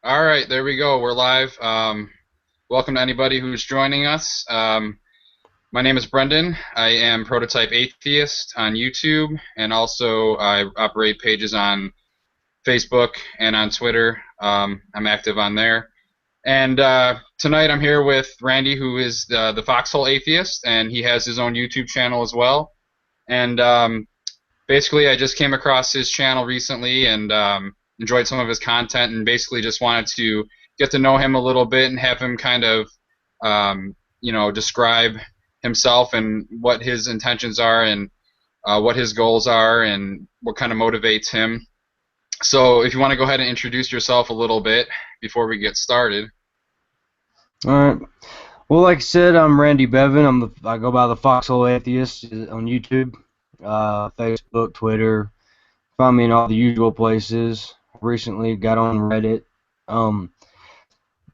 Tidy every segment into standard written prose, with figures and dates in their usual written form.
All right, there we go. We're live. Welcome to anybody who's joining us. My name is Brendan. I am Prototype Atheist on YouTube, and also I operate pages on Facebook and on Twitter. I'm active on there. And tonight I'm here with Randy, who is the Foxhole Atheist, and he has his own YouTube channel as well. And basically, I just came across his channel recently and enjoyed some of his content, and basically just wanted to get to know him a little bit and have him kind of, describe himself and what his intentions are and what his goals are and what kind of motivates him. So, if you want to go ahead and introduce yourself a little bit before we get started. All right. Well, like I said, I'm Randy Bevan. I go by the Foxhole Atheist on YouTube, Facebook, Twitter. Find me in all the usual places. Recently got on Reddit.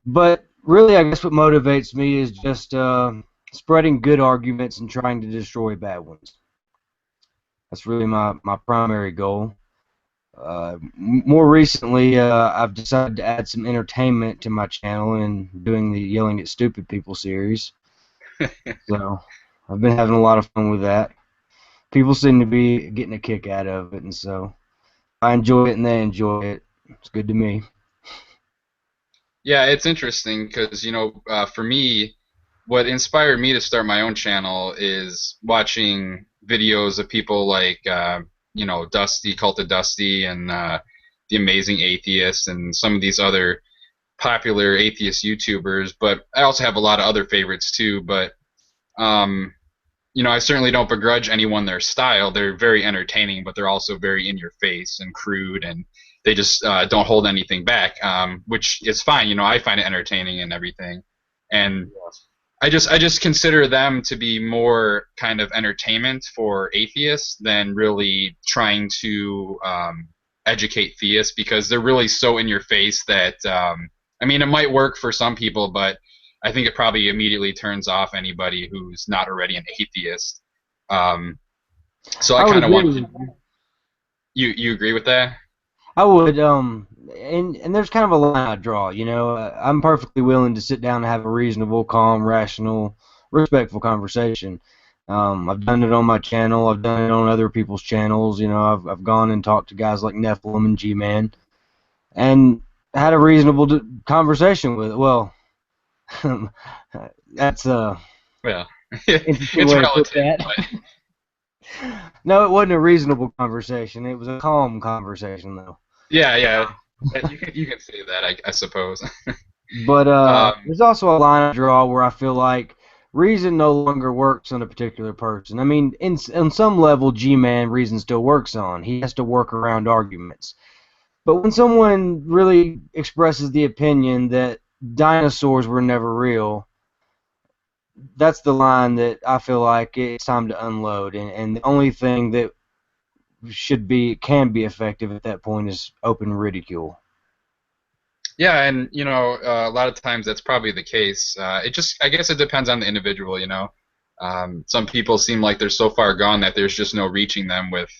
But really, I guess what motivates me is just spreading good arguments and trying to destroy bad ones. That's really my primary goal. More recently, I've decided to add some entertainment to my channel and doing the Yelling at Stupid People series. So I've been having a lot of fun with that. People seem to be getting a kick out of it, and so I enjoy it and they enjoy it. It's good to me. Yeah, it's interesting because, for me, what inspired me to start my own channel is watching videos of people like, Dusty, Cult of Dusty, and The Amazing Atheist, and some of these other popular atheist YouTubers. But I also have a lot of other favorites too. But, I certainly don't begrudge anyone their style. They're very entertaining, but they're also very in your face and crude, and they just don't hold anything back, which is fine. I find it entertaining and everything. And I just consider them to be more kind of entertainment for atheists than really trying to educate theists, because they're really so in your face that it might work for some people, but I think it probably immediately turns off anybody who's not already an atheist. So I I would kind of agree want with you. you agree with that? I would, and there's kind of a line I draw, I'm perfectly willing to sit down and have a reasonable, calm, rational, respectful conversation. I've done it on my channel. I've done it on other people's channels. I've gone and talked to guys like Nephilim and G-Man and had a reasonable conversation with it. Well, that's a Well, interesting it's way to put relative, that. but No, it wasn't a reasonable conversation. It was a calm conversation, though. yeah, yeah. You can say that, I suppose. But um, there's also a line I draw where I feel like reason no longer works on a particular person. I mean, on some level, G-Man reason still works on. He has to work around arguments. But when someone really expresses the opinion that dinosaurs were never real, that's the line that I feel like it's time to unload. And the only thing that can be effective at that point is open ridicule. Yeah, and a lot of times that's probably the case. I guess it depends on the individual. Some people seem like they're so far gone that there's just no reaching them with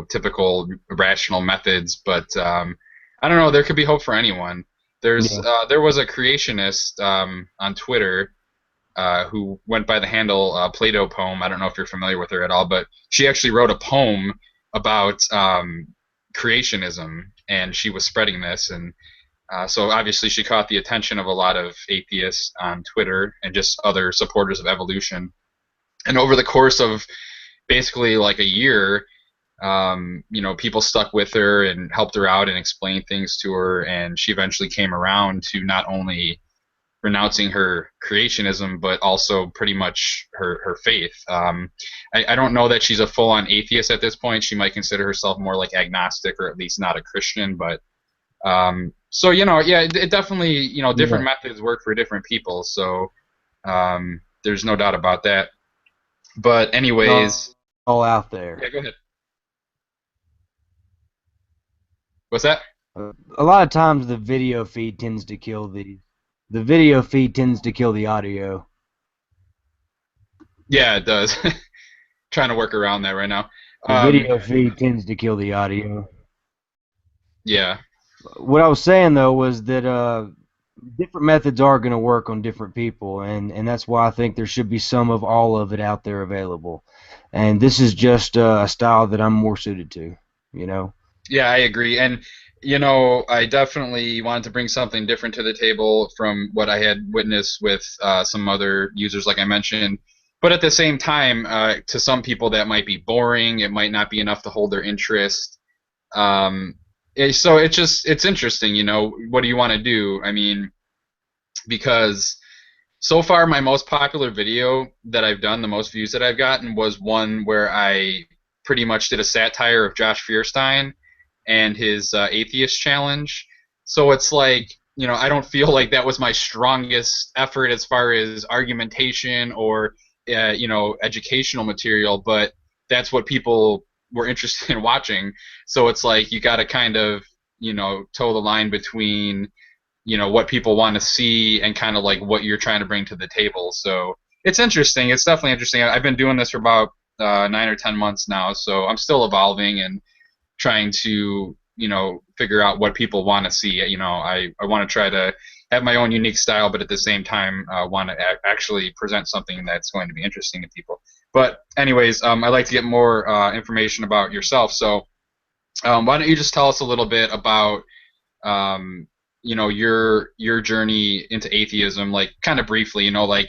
typical rational methods. But I don't know. There could be hope for anyone. Yeah. There was a creationist on Twitter who went by the handle Plato Poem. I don't know if you're familiar with her at all, but she actually wrote a poem about creationism, and she was spreading this, and so obviously she caught the attention of a lot of atheists on Twitter and just other supporters of evolution. And over the course of basically like a year, people stuck with her and helped her out and explained things to her, and she eventually came around to not only renouncing her creationism, but also pretty much her faith. I don't know that she's a full-on atheist at this point. She might consider herself more like agnostic, or at least not a Christian. But so yeah, it definitely, different Yeah. methods work for different people. So there's no doubt about that. But anyways, All out there. yeah, go ahead. What's that? A lot of times the video feed tends to kill the audio. Yeah, it does. Trying to work around that right now. The Um, video feed tends to kill the audio. yeah. What I was saying though was that different methods are going to work on different people, and that's why I think there should be some of all of it out there available. And this is just a style that I'm more suited to, you know. Yeah, I agree. And, I definitely wanted to bring something different to the table from what I had witnessed with some other users, like I mentioned. But at the same time, to some people, that might be boring. It might not be enough to hold their interest. Um, so it's interesting, what do you want to do? I mean, because so far my most popular video that I've done, the most views that I've gotten, was one where I pretty much did a satire of Josh Fierstein and his atheist challenge. So it's like, I don't feel like that was my strongest effort as far as argumentation or, educational material, but that's what people were interested in watching. So it's like you got to kind of, toe the line between, what people want to see and kind of like what you're trying to bring to the table. So it's interesting. It's definitely interesting. I've been doing this for about 9 or 10 months now, so I'm still evolving and trying to figure out what people want to see. I want to try to have my own unique style, but at the same time want to actually present something that's going to be interesting to people. But anyways, I'd like to get more information about yourself. So why don't you just tell us a little bit about um, your journey into atheism, like kind of briefly, like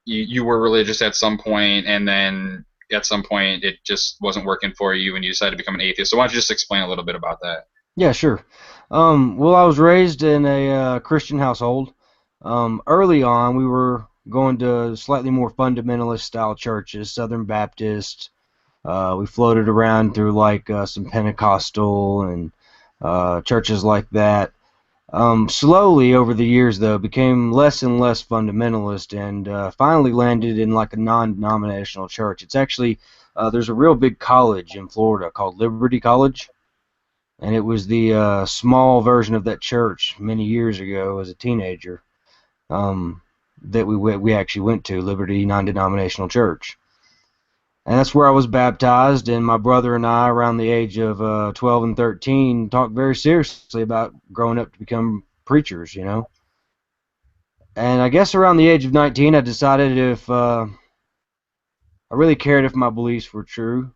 you were religious at some point, and then at some point it just wasn't working for you, and you decided to become an atheist. So why don't you just explain a little bit about that? Yeah, sure. Well, I was raised in a Christian household. Early on, we were going to slightly more fundamentalist style churches, Southern Baptist. We floated around through like some Pentecostal and churches like that. Slowly over the years, though, became less and less fundamentalist, and finally landed in like a non-denominational church. It's actually there's a real big college in Florida called Liberty College, and it was the small version of that church many years ago as a teenager um, that we actually went to Liberty Non-Denominational Church. And that's where I was baptized, and my brother and I, around the age of 12 and 13, talked very seriously about growing up to become preachers, you know. And I guess around the age of 19, I decided if I really cared if my beliefs were true.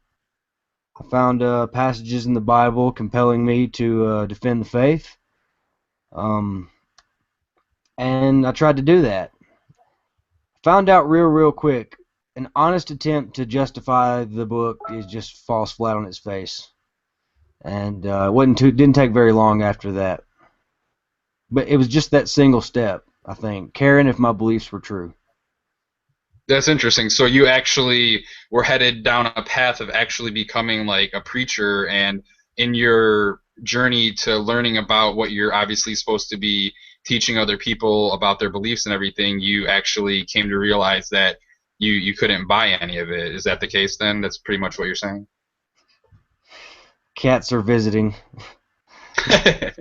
I found passages in the Bible compelling me to defend the faith, um, and I tried to do that. Found out real quick, an honest attempt to justify the book is just falls flat on its face. And didn't take very long after that. But it was just that single step, I think, caring if my beliefs were true. That's interesting. So you actually were headed down a path of actually becoming like a preacher, and in your journey to learning about what you're obviously supposed to be teaching other people about their beliefs and everything, you actually came to realize that you couldn't buy any of it. Is that the case then? That's pretty much what you're saying? Cats are visiting. Hey,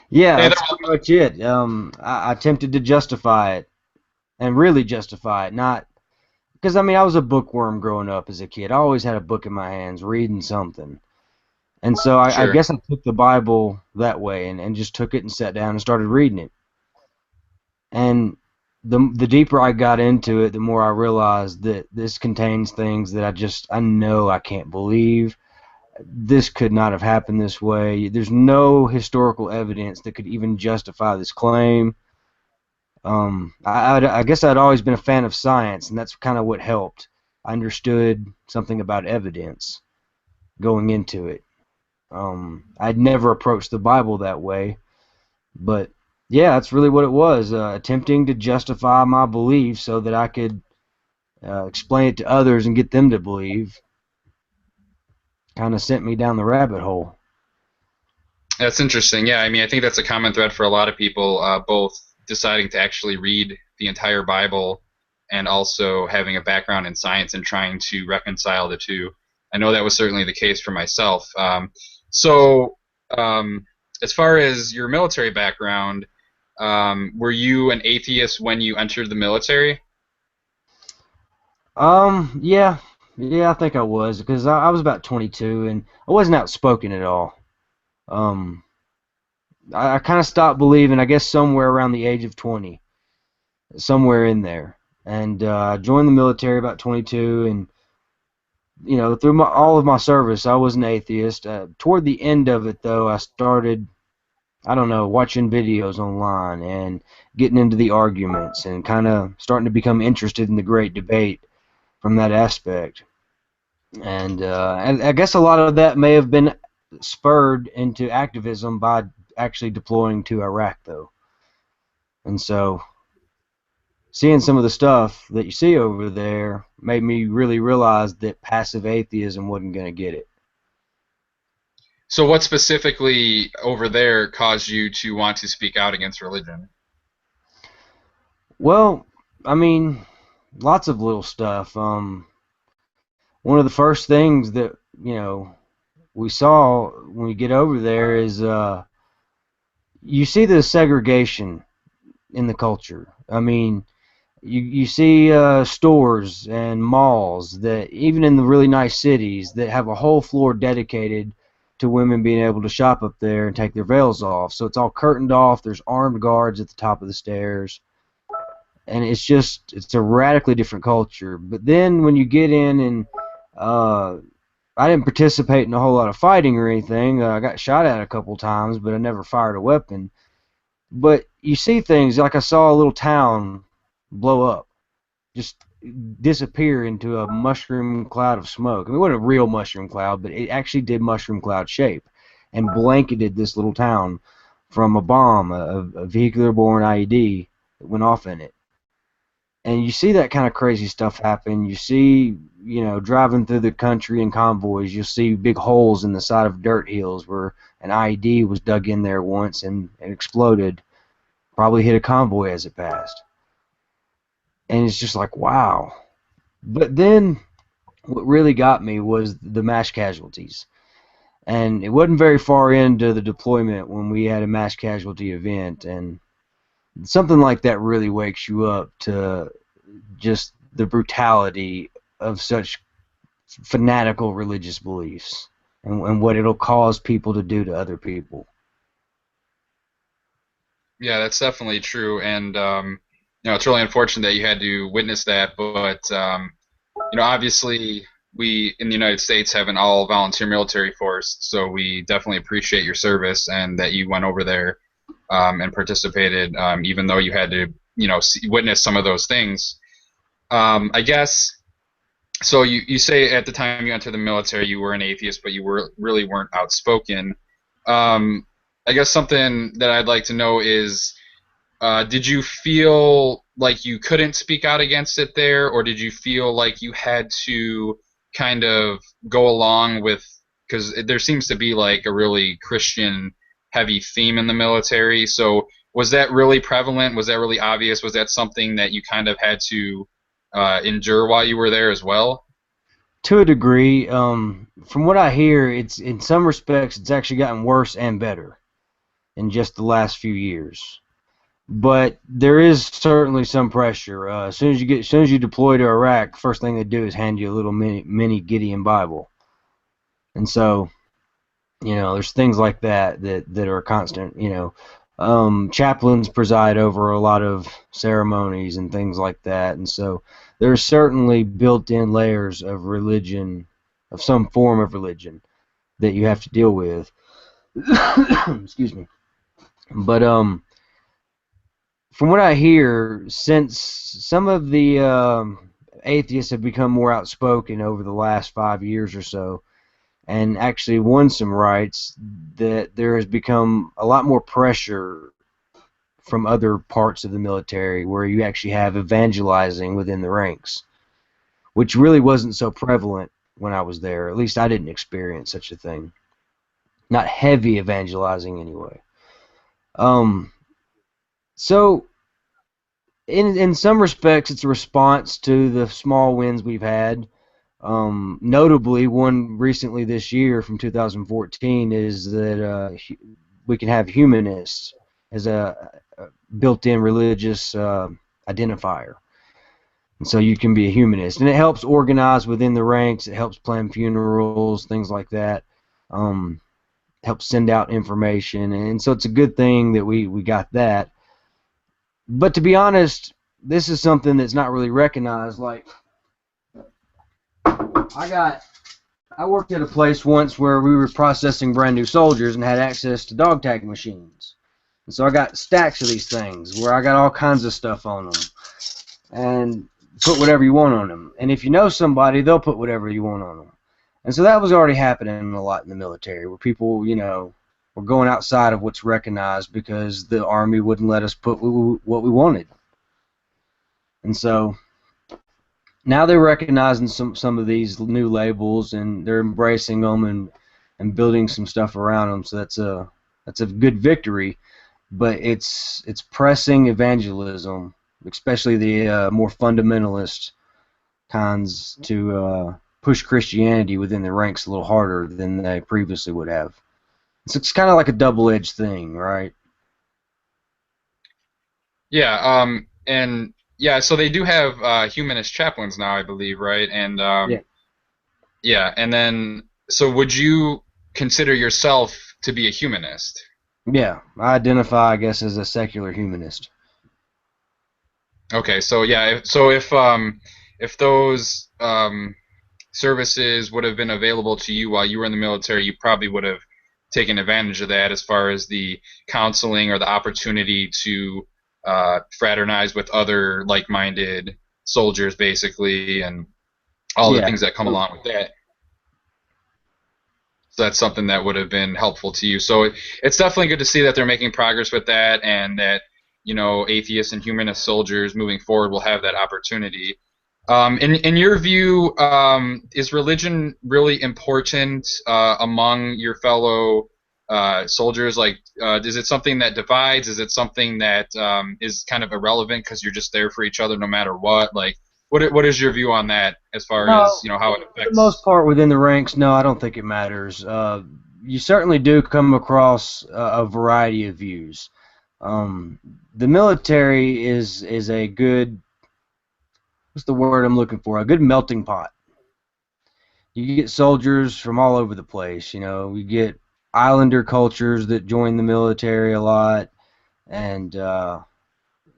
Yeah, there that's pretty much it. I attempted to justify it, and really justify it, not because I mean I was a bookworm growing up as a kid. I always had a book in my hands, reading something. And so I sure. guess I took the Bible that way and just took it and sat down and started reading it. And the deeper I got into it, the more I realized that this contains things that I know I can't believe. This could not have happened this way. There's no historical evidence that could even justify this claim. I guess I'd always been a fan of science, and that's kind of what helped. I understood something about evidence going into it. I'd never approached the Bible that way, but yeah, that's really what it was. Attempting to justify my belief so that I could explain it to others and get them to believe kind of sent me down the rabbit hole. That's interesting. Yeah, I mean, I think that's a common thread for a lot of people, both deciding to actually read the entire Bible and also having a background in science and trying to reconcile the two. I know that was certainly the case for myself. So, um, as far as your military background, were you an atheist when you entered the military? Yeah, yeah, I think I was because I was about 22 and I wasn't outspoken at all. Um, I kind of stopped believing, I guess, somewhere around the age of 20, somewhere in there. And I joined the military about 22, and through all of my service, I was an atheist. Toward the end of it, though, I started, I don't know, watching videos online and getting into the arguments and kind of starting to become interested in the great debate from that aspect. And I guess a lot of that may have been spurred into activism by actually deploying to Iraq, though. And so seeing some of the stuff that you see over there made me really realize that passive atheism wasn't going to get it. So, what specifically over there caused you to want to speak out against religion? Well, I mean, lots of little stuff. One of the first things that we saw when we get over there is you see the segregation in the culture. I mean, you see stores and malls that even in the really nice cities that have a whole floor dedicated to women being able to shop up there and take their veils off. So it's all curtained off. There's armed guards at the top of the stairs, and it's a radically different culture. But then when you get in and uh, I didn't participate in a whole lot of fighting or anything. I got shot at a couple times, but I never fired a weapon. But you see things like I saw a little town blow up, just disappear into a mushroom cloud of smoke. I mean, it wasn't a real mushroom cloud, but it actually did mushroom cloud shape and blanketed this little town from a bomb, a vehicular-borne IED that went off in it. And you see that kind of crazy stuff happen. You see, driving through the country in convoys, you'll see big holes in the side of dirt hills where an IED was dug in there once and exploded, probably hit a convoy as it passed. And it's just like, wow. But then what really got me was the mass casualties. And it wasn't very far into the deployment when we had a mass casualty event. And something like that really wakes you up to just the brutality of such fanatical religious beliefs and what it'll cause people to do to other people. Yeah, that's definitely true, and it's really unfortunate that you had to witness that. But obviously, we in the United States have an all-volunteer military force, so we definitely appreciate your service and that you went over there and participated, even though you had to, witness some of those things. I guess. So you say at the time you entered the military you were an atheist, but you really weren't outspoken. Um, I guess something that I'd like to know is, did you feel like you couldn't speak out against it there, or did you feel like you had to kind of go along with, because there seems to be like a really Christian heavy theme in the military. So was that really prevalent? Was that really obvious? Was that something that you kind of had to endure while you were there as well? To a degree, from what I hear, it's in some respects it's actually gotten worse and better in just the last few years. But there is certainly some pressure. As soon as you deploy to Iraq, first thing they do is hand you a little mini Gideon Bible, and so there's things like that are constant. Chaplains preside over a lot of ceremonies and things like that, and so there's certainly built-in layers of religion, of some form of religion that you have to deal with. Excuse me. But from what I hear, since some of the atheists have become more outspoken over the last 5 years or so, and actually won some rights, that there has become a lot more pressure from other parts of the military where you actually have evangelizing within the ranks, which really wasn't so prevalent when I was there. At least I didn't experience such a thing. Not heavy evangelizing anyway. Um, so in some respects, it's a response to the small wins we've had. Notably, one recently this year from 2014 is that we can have humanists as a built-in religious identifier. And so you can be a humanist. And it helps organize within the ranks. It helps plan funerals, things like that. help send out information, and so it's a good thing that we got that. But to be honest, this is something that's not really recognized. Like I worked at a place once where we were processing brand new soldiers and had access to dog tag machines. And so I got stacks of these things where I got all kinds of stuff on them. And put whatever you want on them. And if you know somebody, they'll put whatever you want on them. And so that was already happening a lot in the military, where people, were going outside of what's recognized because the Army wouldn't let us put what we wanted. And so now they're recognizing some of these new labels, and they're embracing them and building some stuff around them. So that's a good victory, but it's pressing evangelism, especially the more fundamentalist kinds, to push Christianity within the ranks a little harder than they previously would have. So it's kind of like a double-edged thing, right? Yeah, and yeah, so they do have humanist chaplains now, I believe, right? And Yeah. yeah, and then so would you consider yourself to be a humanist? Yeah, I identify, I guess, as a secular humanist. Okay, so yeah, if those services would have been available to you while you were in the military, you probably would have taken advantage of that as far as the counseling or the opportunity to fraternize with other like-minded soldiers, basically, and all the Yeah. things that come along with that. So that's something that would have been helpful to you. So it's definitely good to see that they're making progress with that, and that atheists and humanist soldiers moving forward will have that opportunity. In your view, is religion really important among your fellow soldiers? Like, is it something that divides? Is it something that is kind of irrelevant because you're just there for each other no matter what? Like, what is your view on that as far as No, how it for the most affects? part, within the ranks, no, I don't think it matters. You certainly do come across a variety of views. Um, the military is a good, what's the word I'm looking for? A good melting pot. You get soldiers from all over the place. We get islander cultures that join the military a lot, and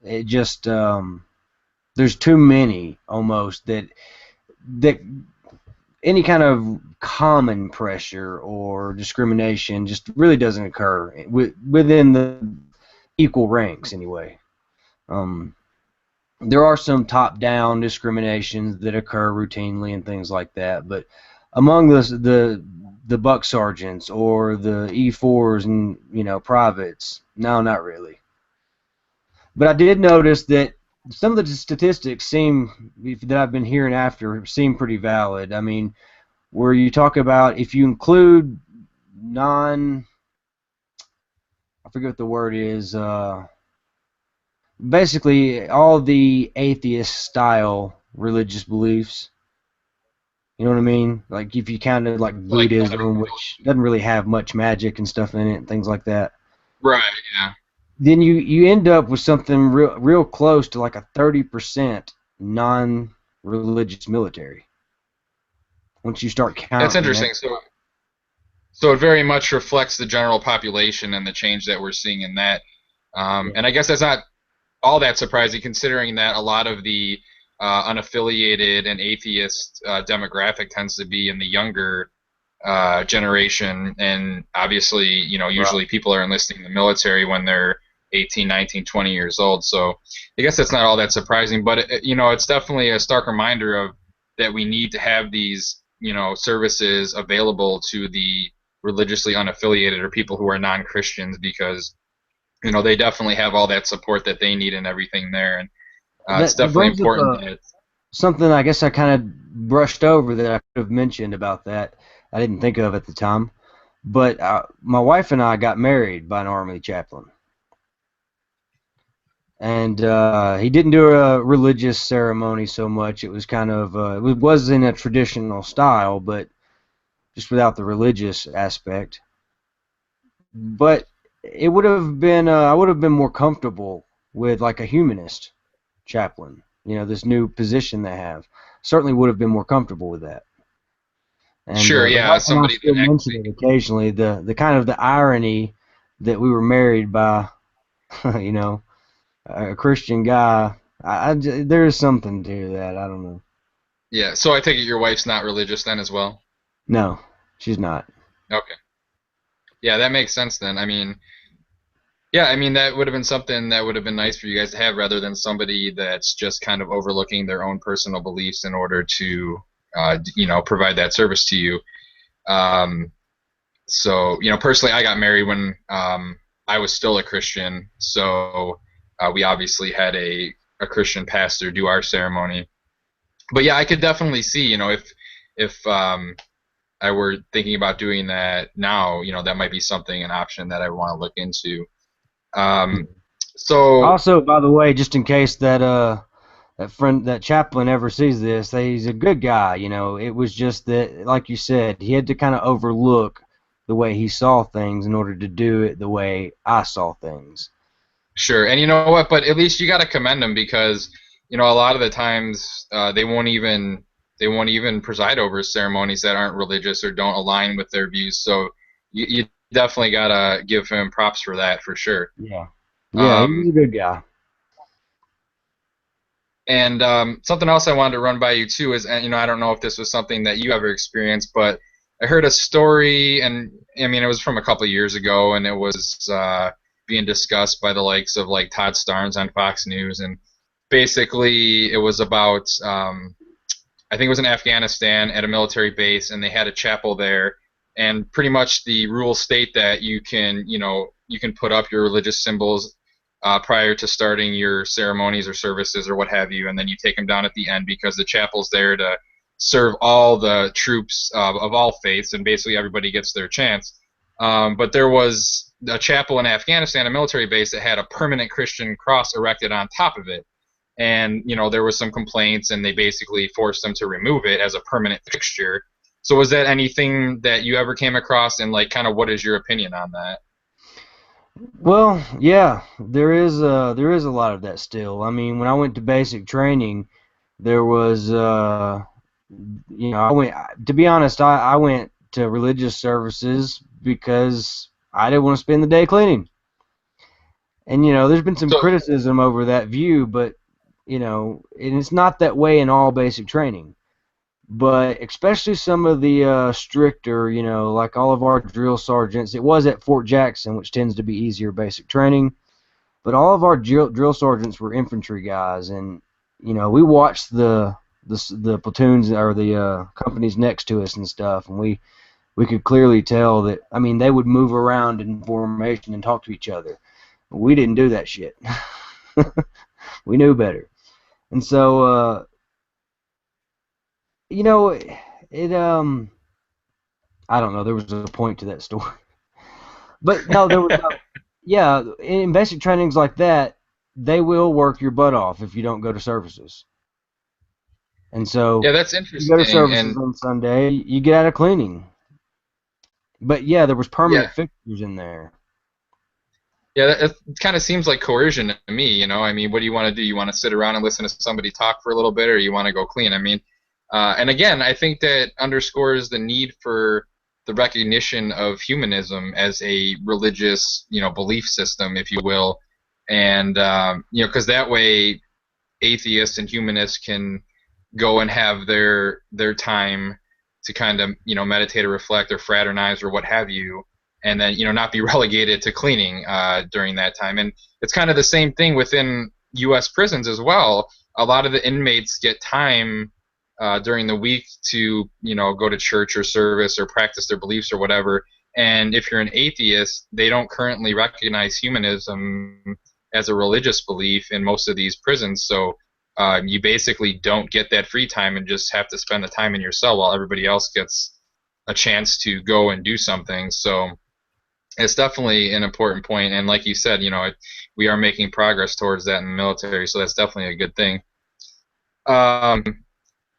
it just there's too many almost that any kind of common pressure or discrimination just really doesn't occur within the equal ranks anyway. Um, there are some top-down discriminations that occur routinely and things like that, but among the buck sergeants or the E4s and privates, no, not really. But I did notice that some of the statistics that I've been hearing after seem pretty valid. I mean, where you talk about if you include I forget what the word is, basically all the atheist style religious beliefs. You know what I mean? Like if you counted like Like, Buddhism, which doesn't really have much magic and stuff in it and things like that, right, yeah. then you end up with something real close to like a 30% non-religious military once you start That's counting that. interesting. So it very much reflects the general population and the change that we're seeing in that. Yeah. And I guess that's not all that surprising, considering that a lot of the unaffiliated and atheist demographic tends to be in the younger generation, and obviously, Right. usually people are enlisting in the military when they're 18, 19, 20 years old. So I guess that's not all that surprising, but it's definitely a stark reminder of that we need to have these, services available to the religiously unaffiliated or people who are non-Christians, because they definitely have all that support that they need and everything there, and it's That definitely brings up important that. something I guess I kind of brushed over that I could have mentioned about that. I didn't think of at the time. But my wife and I got married by an Army chaplain. And he didn't do a religious ceremony so much. It was kind of, it was in a traditional style, but just without the religious aspect. But it would have been, I would have been more comfortable with like a humanist chaplain. This new position they have. Certainly would have been more comfortable with that. And Sure, the yeah, wife and I somebody still that mention actually. it occasionally. The kind of the irony that we were married by, you know, a Christian guy. There is something to that. I don't know. Yeah, so I take it your wife's not religious then as well? No, she's not. Okay. Yeah, that makes sense then. I mean, yeah, I mean that would have been something that would have been nice for you guys to have rather than somebody that's just kind of overlooking their own personal beliefs in order to, provide that service to you. Um, so, personally, I got married when I was still a Christian, so we obviously had a Christian pastor do our ceremony. But yeah, I could definitely see, if I were thinking about doing that now, that might be something, an option that I want to look into. Um, so Also, by the way, just in case that chaplain ever sees this, he's a good guy. It was just that, like you said, he had to kind of overlook the way he saw things in order to do it the way I saw things. sure, and you know what? But at least you got to commend them because a lot of the times they won't even preside over ceremonies that aren't religious or don't align with their views. So you definitely gotta give him props for that for sure. Yeah, yeah, he was Um, a good guy. and something else I wanted to run by you too is, and I don't know if this was something that you ever experienced, but I heard a story, and I mean it was from a couple of years ago, and it was being discussed by the likes of like Todd Starnes on Fox News, and basically it was about I think it was in Afghanistan at a military base, and they had a chapel there, and pretty much the rules state that you can put up your religious symbols prior to starting your ceremonies or services or what have you, and then you take them down at the end because the chapel's there to serve all the troops of all faiths, and basically everybody gets their chance. But there was a chapel in Afghanistan, a military base, that had a permanent Christian cross erected on top of it. And there was some complaints, and they basically forced them to remove it as a permanent fixture. So was that anything that you ever came across, and like kind of what is your opinion on that? Well, yeah, there is a lot of that still. I mean, when I went to basic training, there was I went to be honest, I went to religious services because I didn't want to spend the day cleaning. And there's been some So criticism over that view, but and it's not that way in all basic training. But especially some of the stricter, like all of our drill sergeants, it was at Fort Jackson, which tends to be easier basic training. But all of our drill sergeants were infantry guys, and we watched the platoons or the companies next to us and stuff, and we could clearly tell that. I mean, they would move around in formation and talk to each other. We didn't do that shit. We knew better, and so you know, it I don't know. There was a point to that story, but no, there was no. Yeah, in basic trainings like that, they will work your butt off if you don't go to services. And so yeah, that's you go to interesting, services and on Sunday, you get out of cleaning. But yeah, there was yeah, permanent fixtures in there. yeah, that kind of seems like coercion to me. I mean, what do you want to do? You want to sit around and listen to somebody talk for a little bit, or you want to go clean? I mean, and again, I think that underscores the need for the recognition of humanism as a religious, belief system, if you will, and because that way atheists and humanists can go and have their time to kind of meditate or reflect or fraternize or what have you, and then not be relegated to cleaning during that time. And it's kind of the same thing within U.S. prisons as well. A lot of the inmates get time during the week to go to church or service or practice their beliefs or whatever. And if you're an atheist, they don't currently recognize humanism as a religious belief in most of these prisons. So you basically don't get that free time and just have to spend the time in your cell while everybody else gets a chance to go and do something. So it's definitely an important point. And like you said, we are making progress towards that in the military, so that's definitely a good thing. Um,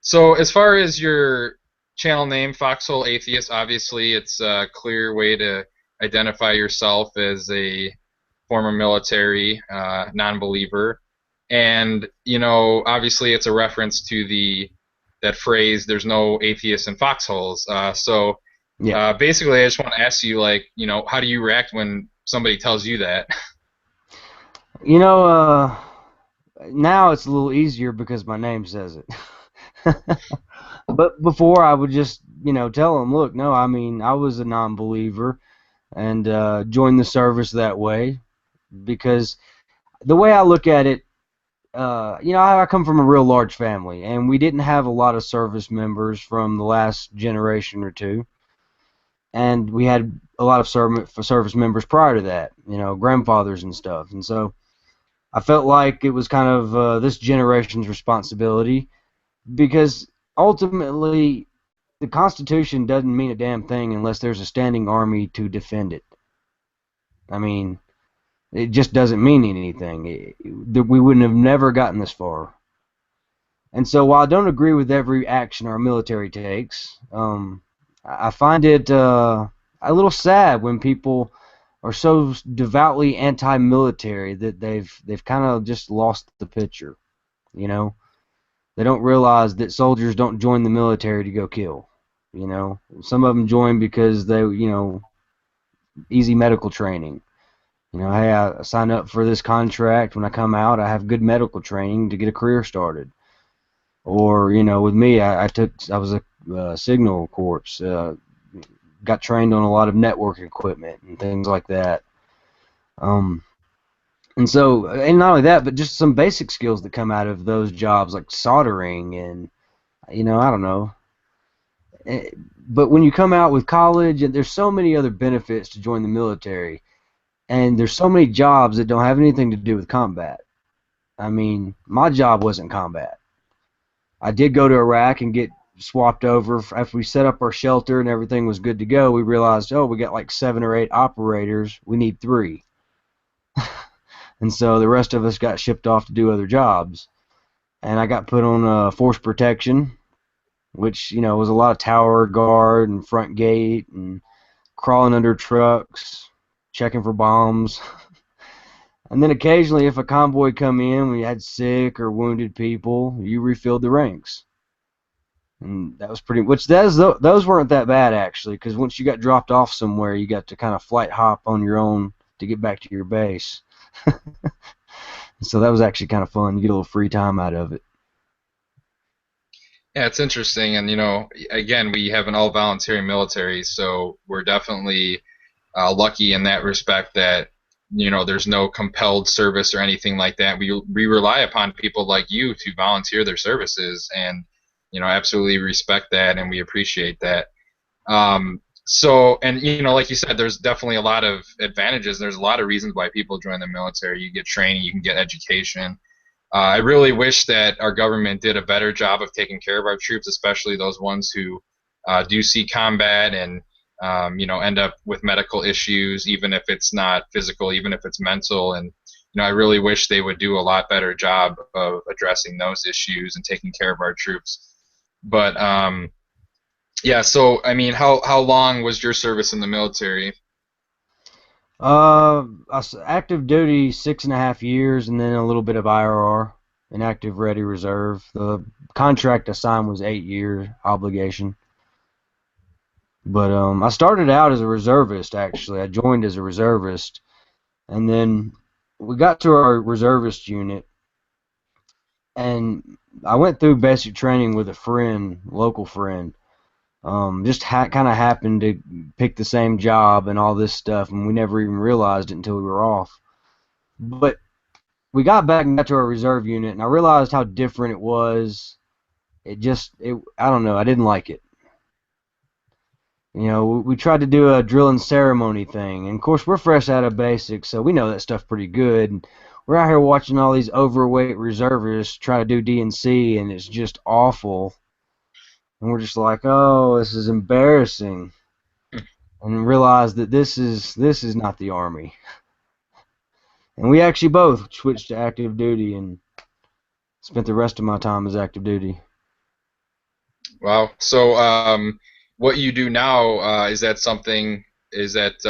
so as far as your channel name, Foxhole Atheist, obviously it's a clear way to identify yourself as a former military non-believer, and obviously it's a reference to the that phrase, "There's no atheists in foxholes." Yeah. Basically, I just want to ask you, like, how do you react when somebody tells you that? You know, now it's a little easier because my name says it. But before I would just, tell them, look, no, I mean, I was a non-believer and joined the service that way because the way I look at it, I come from a real large family, and we didn't have a lot of service members from the last generation or two, and we had a lot of service members prior to that, grandfathers and stuff, and so I felt like it was kind of this generation's responsibility because ultimately the Constitution doesn't mean a damn thing unless there's a standing army to defend it. I mean, it just doesn't mean anything. We wouldn't have never gotten this far. And so while I don't agree with every action our military takes, I find it a little sad when people are so devoutly anti-military that they've kind of just lost the picture. You know, they don't realize that soldiers don't join the military to go kill. Some of them join because they, easy medical training. Hey, I sign up for this contract. When I come out, I have good medical training to get a career started. Or, with me, I was a signal corps, got trained on a lot of network equipment and things like that. Um, and not only that, but just some basic skills that come out of those jobs, like soldering and, I don't know. But when you come out with college, and there's so many other benefits to join the military, and there's so many jobs that don't have anything to do with combat. I mean, my job wasn't combat. I did go to Iraq and get swapped over. After we set up our shelter and everything was good to go, we realized, oh, we got like 7 or 8 operators. We need 3. And so the rest of us got shipped off to do other jobs. And I got put on force protection, which, was a lot of tower guard and front gate and crawling under trucks, checking for bombs. And then occasionally, if a convoy come in, we had sick or wounded people, you refilled the ranks. And that was those weren't that bad actually, because once you got dropped off somewhere, you got to kind of flight hop on your own to get back to your base. So that was actually kind of fun. You get a little free time out of it. Yeah, it's interesting, and again, we have an all-voluntary military, so we're definitely lucky in that respect that there's no compelled service or anything like that. We rely upon people like you to volunteer their services, and absolutely respect that, and we appreciate that. And like you said, there's definitely a lot of advantages. There's a lot of reasons why people join the military. You get training, you can get education. I really wish that our government did a better job of taking care of our troops, especially those ones who do see combat and end up with medical issues, even if it's not physical, even if it's mental. And I really wish they would do a lot better job of addressing those issues and taking care of our troops. But yeah, so I mean, how long was your service in the military? Active duty 6.5 years, and then a little bit of IRR, an active ready reserve. The contract assigned was 8 year obligation. But I started out as a reservist actually. I joined as a reservist, and then we got to our reservist unit, and I went through basic training with a friend, local friend. Just kind of happened to pick the same job and all this stuff, and we never even realized it until we were off. But we got back and got to our reserve unit, and I realized how different it was. I don't know, I didn't like it. We tried to do a drill and ceremony thing, and of course we're fresh out of basics, so we know that stuff pretty good. And we're out here watching all these overweight reservists try to do D&C, and it's just awful. And we're just like, oh, this is embarrassing, and realize that this is not the Army. And we actually both switched to active duty and spent the rest of my time as active duty. Wow. So, what you do now, is that something? Is that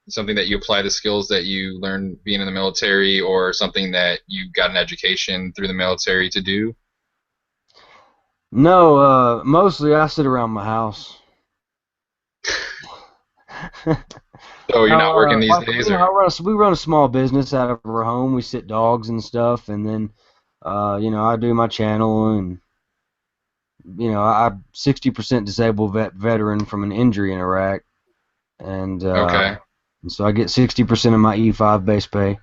something that you apply the skills that you learned being in the military, or something that you got an education through the military to do? No, mostly I sit around my house. So you're No, not working these like days, I or we run a small business out of our home. We sit dogs and stuff, and then I do my channel, and I'm 60% disabled veteran from an injury in Iraq, and okay? so I get 60% of my E5 base pay.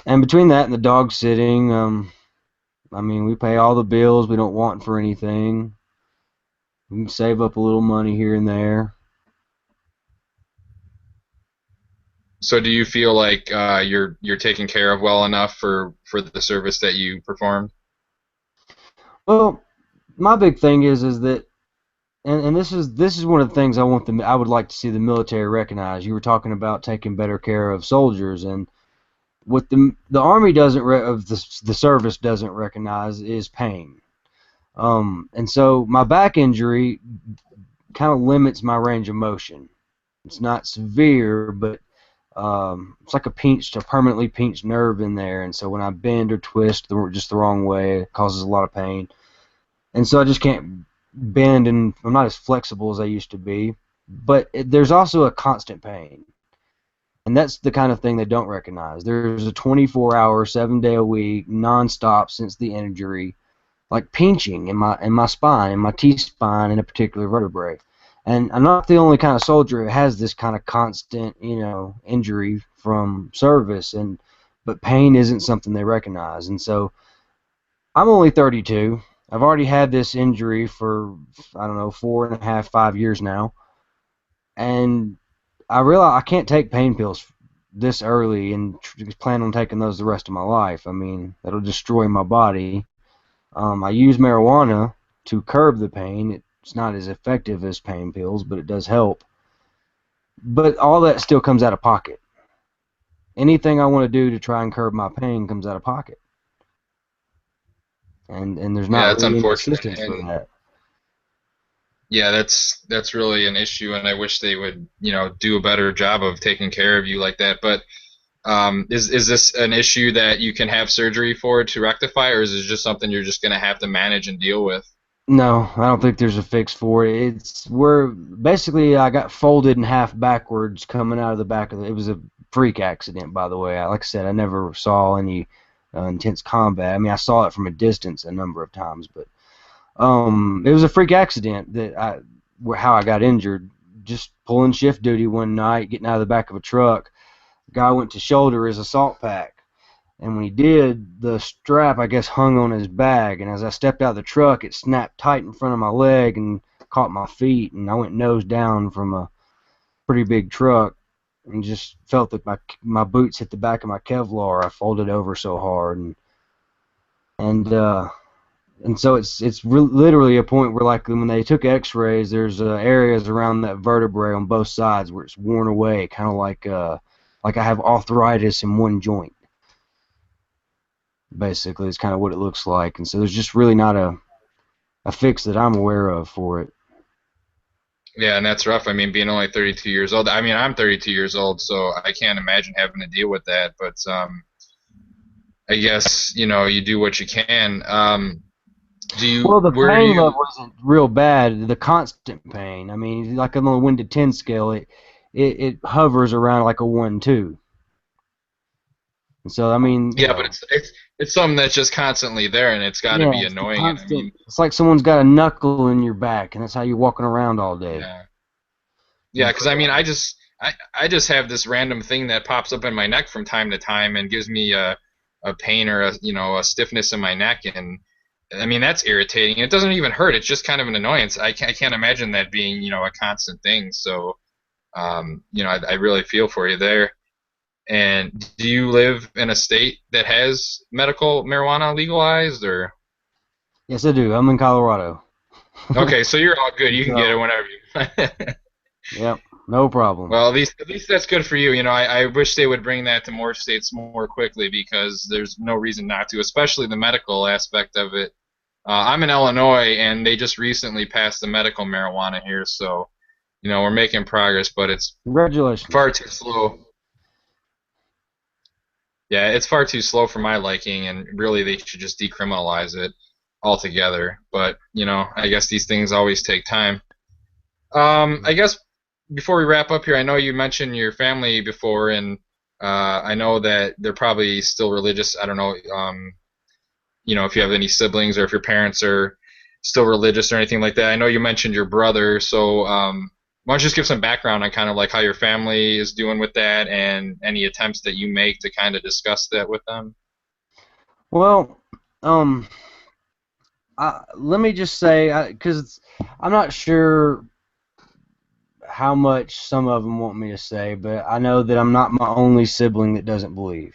And between that and the dog sitting, I mean, we pay all the bills. We don't want for anything. We can save up a little money here and there. So do you feel like you're taken care of well enough for the service that you perform? Well, my big thing is that, and this is one of the things I would like to see the military recognize. You were talking about taking better care of soldiers, and what the army doesn't of the service doesn't recognize is pain. And so my back injury kind of limits my range of motion. It's not severe, but it's like a permanently pinched nerve in there, and so when I bend or twist just the wrong way, it causes a lot of pain. And so I just can't bend, and I'm not as flexible as I used to be. But there's also a constant pain, and that's the kind of thing they don't recognize. There's a 24-hour, 7-day a week, nonstop since the injury, like pinching in my spine, in my T spine, in a particular vertebrae. And I'm not the only kind of soldier who has this kind of constant, injury from service, and but pain isn't something they recognize. And so I'm only 32. I've already had this injury for, I don't know, 4.5, 5 years now, and I realize I can't take pain pills this early and plan on taking those the rest of my life. I mean, that'll destroy my body. I use marijuana to curb the pain. It's not as effective as pain pills, but it does help. But all that still comes out of pocket. Anything I want to do to try and curb my pain comes out of pocket, and there's Yeah, not it's really any unfortunate, assistance for and that. yeah, that's really an issue, and I wish they would, do a better job of taking care of you like that. But is this an issue that you can have surgery for to rectify, or is it just something you're just going to have to manage and deal with? No, I don't think there's a fix for it. It's where basically I got folded in half backwards coming out of the back of it was a freak accident, by the way. Like I said, I never saw any intense combat. I mean, I saw it from a distance a number of times, but it was a freak accident how I got injured. Just pulling shift duty one night, getting out of the back of a truck. Guy went to shoulder his assault pack. And when he did, the strap, I guess, hung on his bag. And as I stepped out of the truck, it snapped tight in front of my leg and caught my feet. And I went nose down from a pretty big truck and just felt that my boots hit the back of my Kevlar. I folded over so hard. And, uh, and so literally a point where, like, when they took X-rays, there's areas around that vertebrae on both sides where it's worn away, kind of like I have arthritis in one joint. Basically, is kind of what it looks like, and so there's just really not a fix that I'm aware of for it. Yeah, and that's rough. I mean, being only 32 years old. I mean, I'm 32 years old, so I can't imagine having to deal with that. But I guess you do what you can. Do Well, you? the Where do pain you? level isn't real bad. The constant pain. I mean, like on the 1 to 10 scale, it hovers around like a 1-2. And so I mean, Yeah, but it's something that's just constantly there, and it's got to yeah, be it's the annoying. And I constant. mean, It's like someone's got a knuckle in your back, and that's how you're walking around all day. yeah, yeah. Because I mean, I just have this random thing that pops up in my neck from time to time and gives me a pain or a stiffness in my neck, and I mean that's irritating. It doesn't even hurt. It's just kind of an annoyance. I can't imagine that being a constant thing. So I really feel for you there. And do you live in a state that has medical marijuana legalized, or? Yes, I do. I'm in Colorado. Okay, so you're all good. You can get it So, whenever you. yep, no problem. Well, at least that's good for you. I wish they would bring that to more states more quickly because there's no reason not to, especially the medical aspect of it. I'm in Illinois, and they just recently passed the medical marijuana here, so we're making progress, but it's Congratulations. far too slow. Yeah, it's far too slow for my liking, and really they should just decriminalize it. altogether. But I guess these things always take time. I guess before we wrap up here, I know you mentioned your family before, and I know that they're probably still religious. I don't know, if you have any siblings or if your parents are still religious or anything like that. I know you mentioned your brother, so why don't you just give some background on kind of like how your family is doing with that and any attempts that you make to kind of discuss that with them? Well, um, let me just say, because I'm not sure how much some of them want me to say, but I know that I'm not my only sibling that doesn't believe.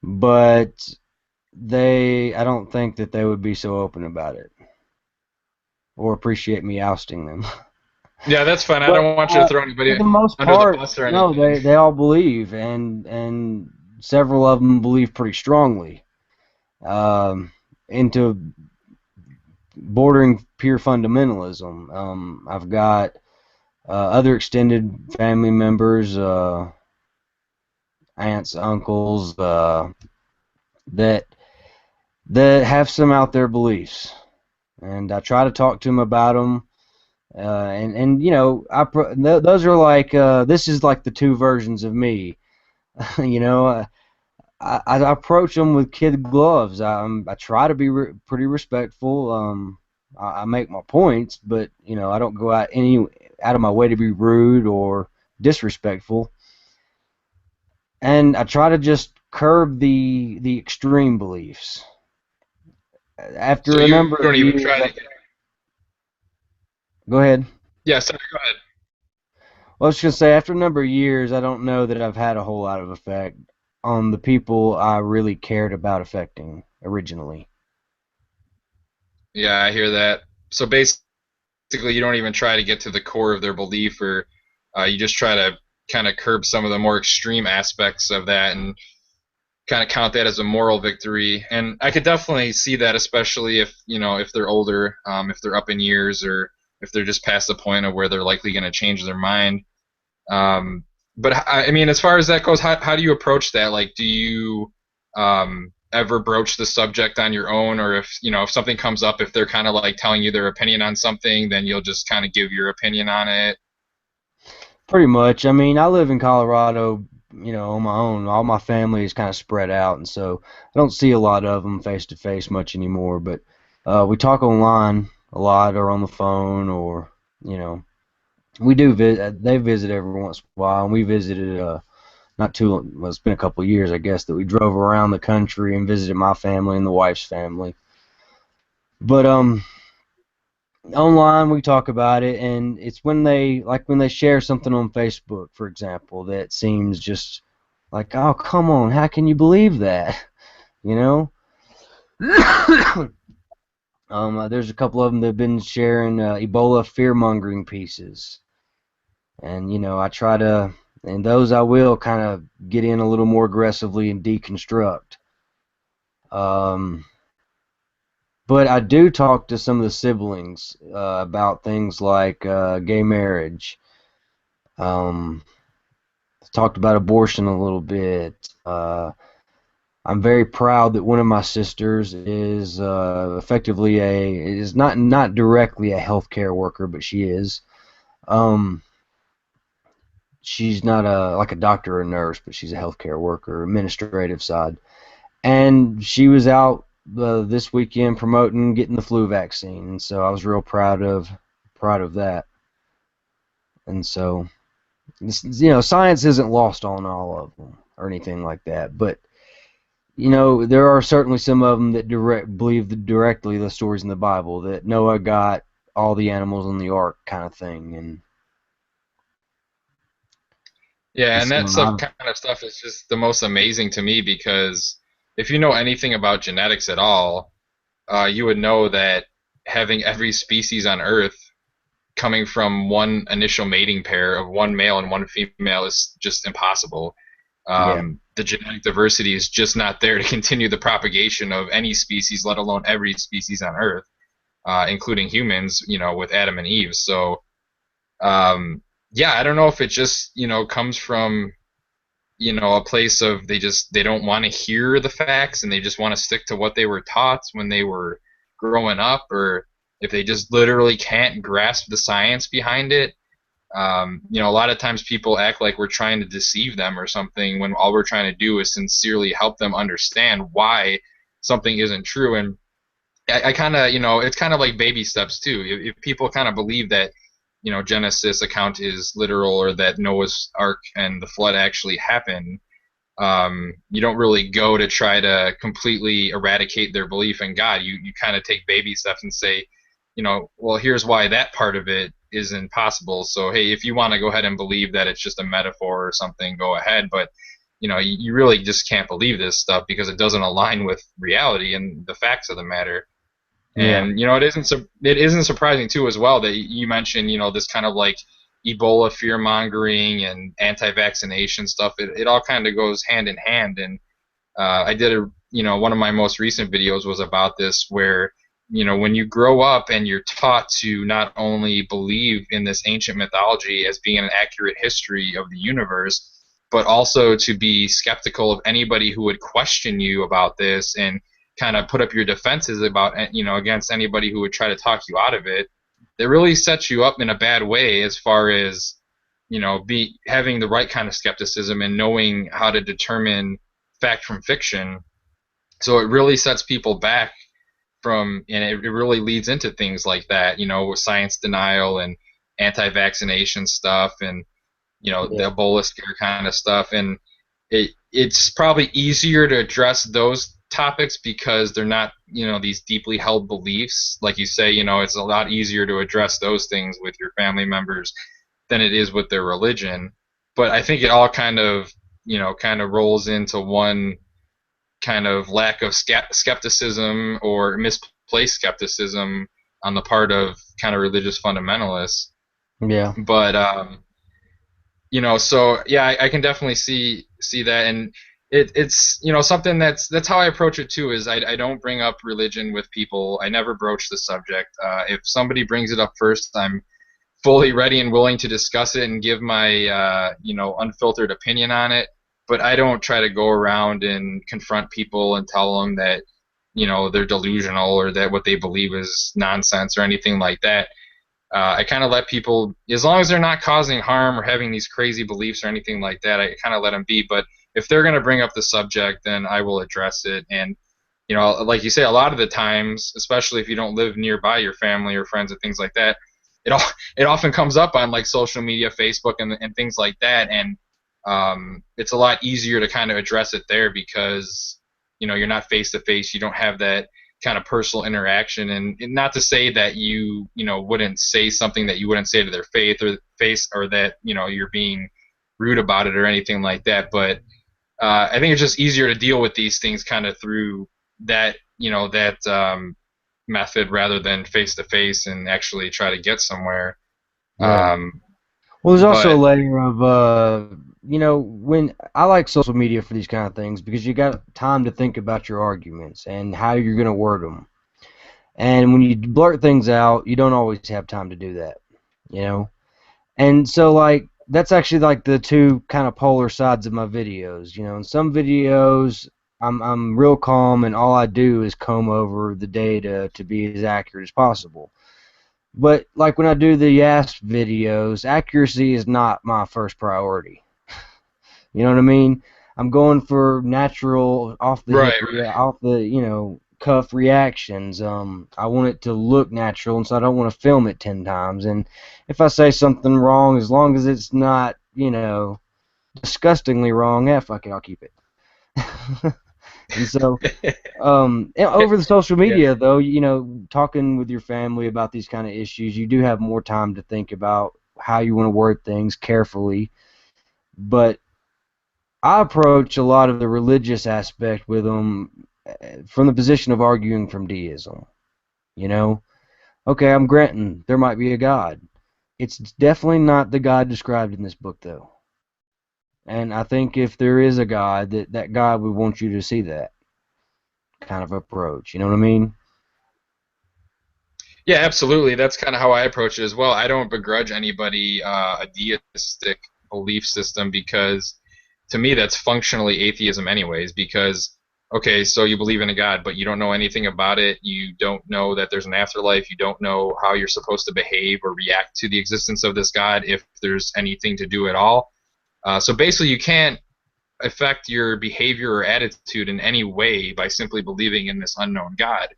But I don't think that they would be so open about it or appreciate me ousting them. Yeah, that's fine. I But don't want you to throw for anybody the most under the part, bus or no, anything. they all believe, and several of them believe pretty strongly, um, into bordering pure fundamentalism. I've got other extended family members, aunts, uncles, that have some out there beliefs, and I try to talk to them about them. And those are like this is like the two versions of me. you know, I approach them with kid gloves. I try to be pretty respectful. I make my points, but I don't go out of my way to be rude or disrespectful. And I try to just curb the extreme beliefs. So After a you number of don't even years, try to get. go ahead. Yeah, sorry, go ahead. Well, I was just gonna say, after a number of years, I don't know that I've had a whole lot of effect on the people I really cared about affecting originally. Yeah, I hear that. So basically, you don't even try to get to the core of their belief, or you just try to kind of curb some of the more extreme aspects of that and kind of count that as a moral victory. And I could definitely see that, especially if they're older, if they're up in years, or if they're just past the point of where they're likely going to change their mind. Um, but I mean, as far as that goes, how do you approach that? Like, do you ever broach the subject on your own, or if something comes up, if they're kind of like telling you their opinion on something, then you'll just kind of give your opinion on it? Pretty much. I mean, I live in Colorado, on my own. All my family is kind of spread out, and so I don't see a lot of them face to face much anymore. But we talk online a lot, or on the phone, or you know, we do visit. They visit every once in a while, and we visited. Not too long, well, it's been a couple of years, I guess, that we drove around the country and visited my family and the wife's family. But online we talk about it, and it's when they share something on Facebook, for example, that seems just like, oh, come on, how can you believe that? You know. There's a couple of them that have been sharing Ebola fear mongering pieces, and I try to, and those I will kind of get in a little more aggressively and deconstruct. Um, but I do talk to some of the siblings about things like gay marriage. Um, Talked about abortion a little bit. I'm very proud that one of my sisters is effectively is not directly a healthcare worker, but she is. Um, she's not like a doctor or a nurse, but she's a healthcare worker, administrative side. And she was out this weekend promoting getting the flu vaccine, and so I was real proud of that. And so, science isn't lost on all of them or anything like that, but there are certainly some of them that believe directly the stories in the Bible that Noah got all the animals in the ark kind of thing, Yeah, and and so that stuff kind of stuff is just the most amazing to me because if you know anything about genetics at all, you would know that having every species on Earth coming from one initial mating pair of one male and one female is just impossible. yeah, The genetic diversity is just not there to continue the propagation of any species, let alone every species on Earth, including humans, with Adam and Eve. So, yeah, I don't know if it just, comes from a place of they don't want to hear the facts and they just want to stick to what they were taught when they were growing up, or if they just literally can't grasp the science behind it. A lot of times people act like we're trying to deceive them or something when all we're trying to do is sincerely help them understand why something isn't true. And I kind of, it's kind of like baby steps too. If people kind of believe that, Genesis account is literal, or that Noah's Ark and the flood actually happened, you don't really go to try to completely eradicate their belief in God. You kind of take baby steps and say, well, here's why that part of it isn't possible. So, hey, if you want to go ahead and believe that it's just a metaphor or something, go ahead. But, you really just can't believe this stuff because it doesn't align with reality and the facts of the matter. Yeah. And it isn't surprising too as well that you mentioned this kind of like Ebola fear mongering and anti-vaccination stuff. It all kind of goes hand in hand. And I did one of my most recent videos was about this, where when you grow up and you're taught to not only believe in this ancient mythology as being an accurate history of the universe, but also to be skeptical of anybody who would question you about this, and kind of put up your defenses about against anybody who would try to talk you out of it. That really sets you up in a bad way as far as be having the right kind of skepticism and knowing how to determine fact from fiction. So it really sets people back and it really leads into things like that, with science denial and anti-vaccination stuff, and the Yeah. Ebola scare kind of stuff. And it's probably easier to address those topics because they're not, these deeply held beliefs. Like you say, it's a lot easier to address those things with your family members than it is with their religion. But I think it all kind of rolls into one kind of lack of skepticism or misplaced skepticism on the part of kind of religious fundamentalists. Yeah. But so yeah, I can definitely see that. And it's something that's how I approach it too. Is I don't bring up religion with people. I never broach the subject. If somebody brings it up first, I'm fully ready and willing to discuss it and give my unfiltered opinion on it. But I don't try to go around and confront people and tell them that they're delusional or that what they believe is nonsense or anything like that. I kind of let people, as long as they're not causing harm or having these crazy beliefs or anything like that, I kind of let them be. But if they're going to bring up the subject, then I will address it. And like you say, a lot of the times, especially if you don't live nearby your family or friends and things like that, it all it often comes up on like social media, Facebook, and things like that. And it's a lot easier to kind of address it there because you're not face to face. You don't have that kind of personal interaction. And not to say that you wouldn't say something that you wouldn't say to their face, or that you're being rude about it or anything like that. But I think it's just easier to deal with these things kind of through that method rather than face to face and actually try to get somewhere. Yeah. Um, Well, there's also a but layer of, when I like social media for these kind of things because you got time to think about your arguments and how you're going to word them. And when you blurt things out, you don't always have time to do that, you know? And so, like, that's actually like the two kind of polar sides of my videos. In some videos, I'm real calm and all I do is comb over the data to be as accurate as possible. But like when I do the Yasp videos, accuracy is not my first priority. You know what I mean? I'm going for natural, off the hip, right, off the cuff reactions. I want it to look natural, and so I don't want to film it 10 times. And if I say something wrong, as long as it's not disgustingly wrong, fuck it, I'll keep it. And so over the social yeah. media, though, talking with your family about these kind of issues, you do have more time to think about how you want to word things carefully. But I approach a lot of the religious aspect with them from the position of arguing from deism. You know, okay, I'm granting there might be a God. It's definitely not the God described in this book, though. And I think if there is a God, that God would want you to see that kind of approach. You know what I mean? Yeah, absolutely. That's kind of how I approach it as well. I don't begrudge anybody a deistic belief system because to me that's functionally atheism anyways, because okay, so you believe in a God, but you don't know anything about it. You don't know that there's an afterlife. You don't know how you're supposed to behave or react to the existence of this God, if there's anything to do at all. So basically, you can't affect your behavior or attitude in any way by simply believing in this unknown God.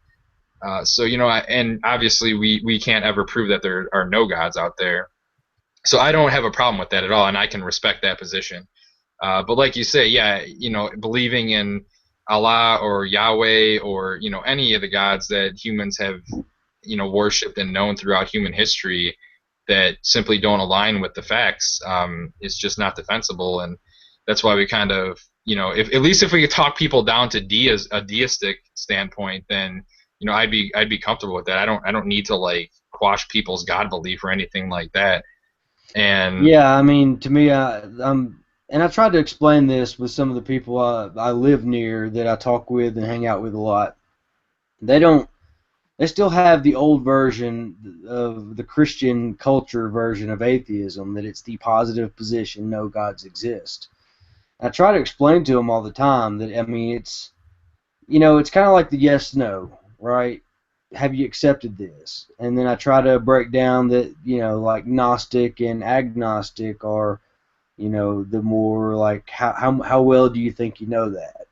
So and obviously we can't ever prove that there are no gods out there. So I don't have a problem with that at all, and I can respect that position. But like you say, yeah, believing in Allah or Yahweh or any of the gods that humans have worshipped and known throughout human history that simply don't align with the facts is just not defensible, and that's why we kind of if at least if we could talk people down to a deistic standpoint, then I'd be comfortable with that. I don't need to like quash people's God belief or anything like that. And Yeah, I mean, to me, and I tried to explain this with some of the people I live near that I talk with and hang out with a lot. They don't. They still have the old version of the Christian culture version of atheism, that it's the positive position, no gods exist. I try to explain to them all the time that, I mean, it's kind of like the yes no, right? Have you accepted this? And then I try to break down that, like Gnostic and agnostic are, the more like how well do you think you know that?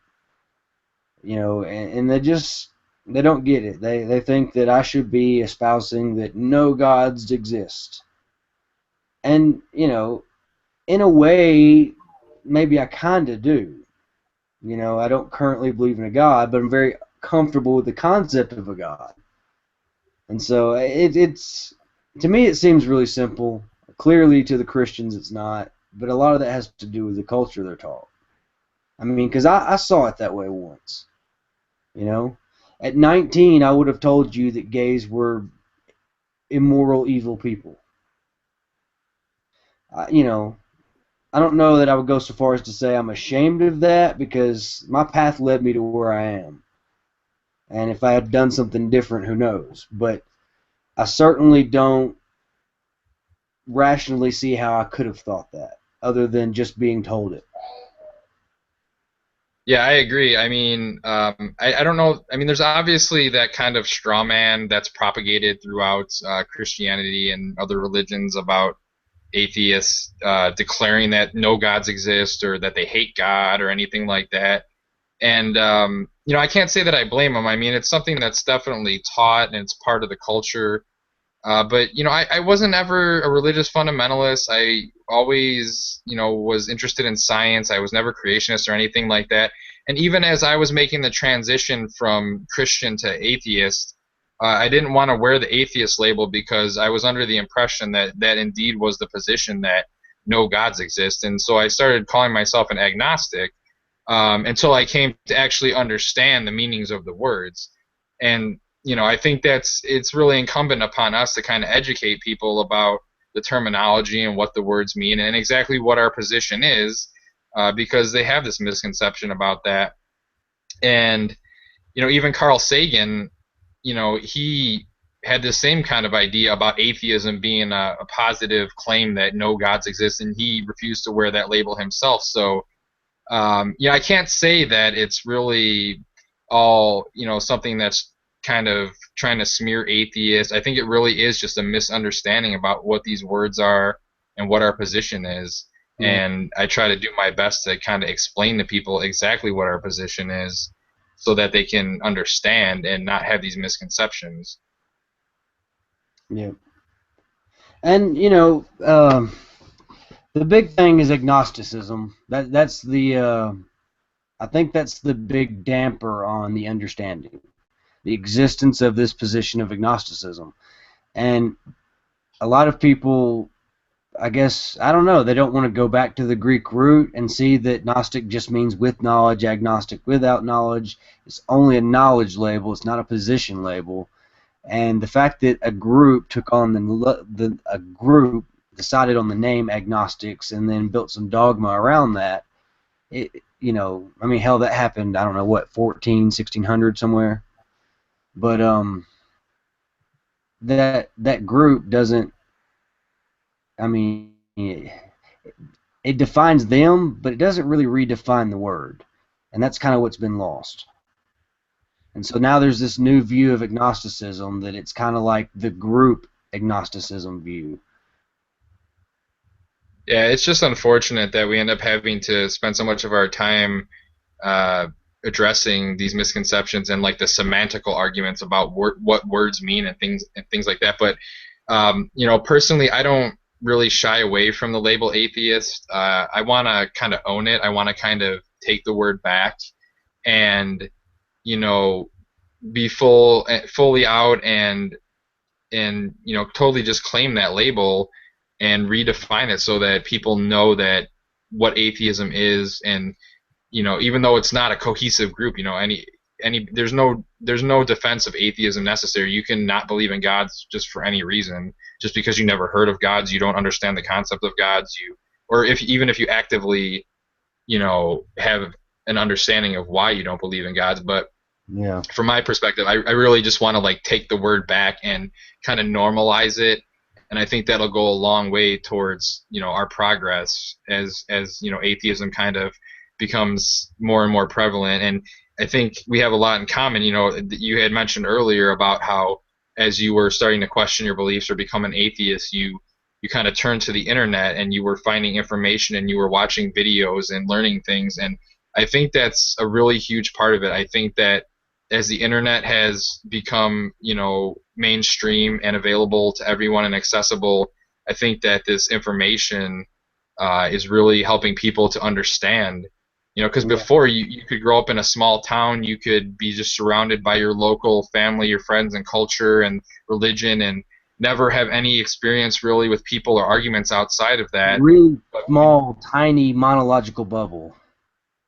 And they don't get it. They think that I should be espousing that no gods exist. And, in a way, maybe I kind of do. I don't currently believe in a God, but I'm very comfortable with the concept of a God. And so it's to me it seems really simple. Clearly to the Christians it's not, but a lot of that has to do with the culture they're taught. I mean, because I saw it that way once. You know, at 19 I would have told you that gays were immoral, evil people. You know, I don't know that I would go so far as to say I'm ashamed of that, because my path led me to where I am. And if I had done something different, who knows? But I certainly don't rationally see how I could have thought that, other than just being told it. yeah, I agree. I mean, I don't know. I mean, there's obviously that kind of straw man that's propagated throughout Christianity and other religions about atheists declaring that no gods exist or that they hate God or anything like that. And I can't say that I blame them. I mean, it's something that's definitely taught and it's part of the culture. But I wasn't ever a religious fundamentalist. I always, was interested in science. I was never creationist or anything like that. And even as I was making the transition from Christian to atheist, I didn't want to wear the atheist label because I was under the impression that that indeed was the position, that no gods exist. And so I started calling myself an agnostic until I came to actually understand the meanings of the words. And I think it's really incumbent upon us to kind of educate people about the terminology and what the words mean and exactly what our position is, because they have this misconception about that. And even Carl Sagan, he had the same kind of idea about atheism being a positive claim that no gods exist, and he refused to wear that label himself. So I can't say that it's really all something that's kind of trying to smear atheists. I think it really is just a misunderstanding about what these words are and what our position is. Yeah, And I try to do my best to kind of explain to people exactly what our position is so that they can understand and not have these misconceptions. yeah. And the big thing is agnosticism. That's the I think that's the big damper on the understanding, the existence of this position of agnosticism. And a lot of people, I guess, I don't know, they don't want to go back to the Greek root and see that Gnostic just means with knowledge, agnostic without knowledge. It's only a knowledge label, it's not a position label. And the fact that a group took on a group decided on the name agnostics and then built some dogma around that, I mean, hell, that happened, I don't know what, 1600 somewhere. But that group doesn't, I mean, it defines them, but it doesn't really redefine the word. And that's kind of what's been lost. And so now there's this new view of agnosticism that it's kind of like the group agnosticism view. Yeah, it's just unfortunate that we end up having to spend so much of our time uh, addressing these misconceptions and like the semantical arguments about what words mean and things like that. But you know, personally, I don't really shy away from the label atheist. I want to kind of own it. I want to kind of take the word back and you know be fully out and you know totally just claim that label and redefine it so that people know that what atheism is. And you know, even though it's not a cohesive group, you know, any there's no defense of atheism necessary. You can not believe in gods just for any reason, just because you never heard of gods, you don't understand the concept of gods, you or if even if you actively, you know, have an understanding of why you don't believe in gods. But Yeah. from my perspective, I really just want to like take the word back and kind of normalize it, and I think that'll go a long way towards you know our progress as you know atheism kind of becomes more and more prevalent. And I think we have a lot in common. You know, you had mentioned earlier about how as you were starting to question your beliefs or become an atheist, you kind of turned to the internet and you were finding information and you were watching videos and learning things. And I think that's a really huge part of it. I think that as the internet has become, you know, mainstream and available to everyone and accessible, I think that this information is really helping people to understand. You know, because Yeah. before you could grow up in a small town, you could be just surrounded by your local family, your friends, and culture and religion, and never have any experience really with people or arguments outside of that. Really But small, tiny monological bubble.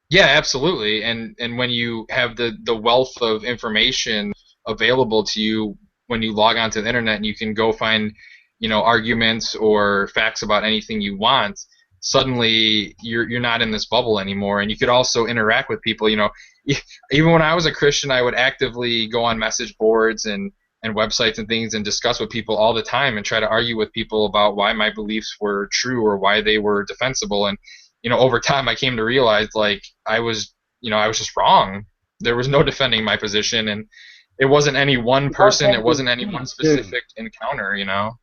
yeah, absolutely. And when you have the wealth of information available to you when you log onto the internet and you can go find, you know, arguments or facts about anything you want, suddenly you're not in this bubble anymore and you could also interact with people, you know. Even when I was a Christian, I would actively go on message boards and websites and things and discuss with people all the time and try to argue with people about why my beliefs were true or why they were defensible. And you know, over time I came to realize like I was, you know, I was just wrong. There was no defending my position, and it wasn't any one You always person, had it to wasn't any one speak, too. specific encounter, you know.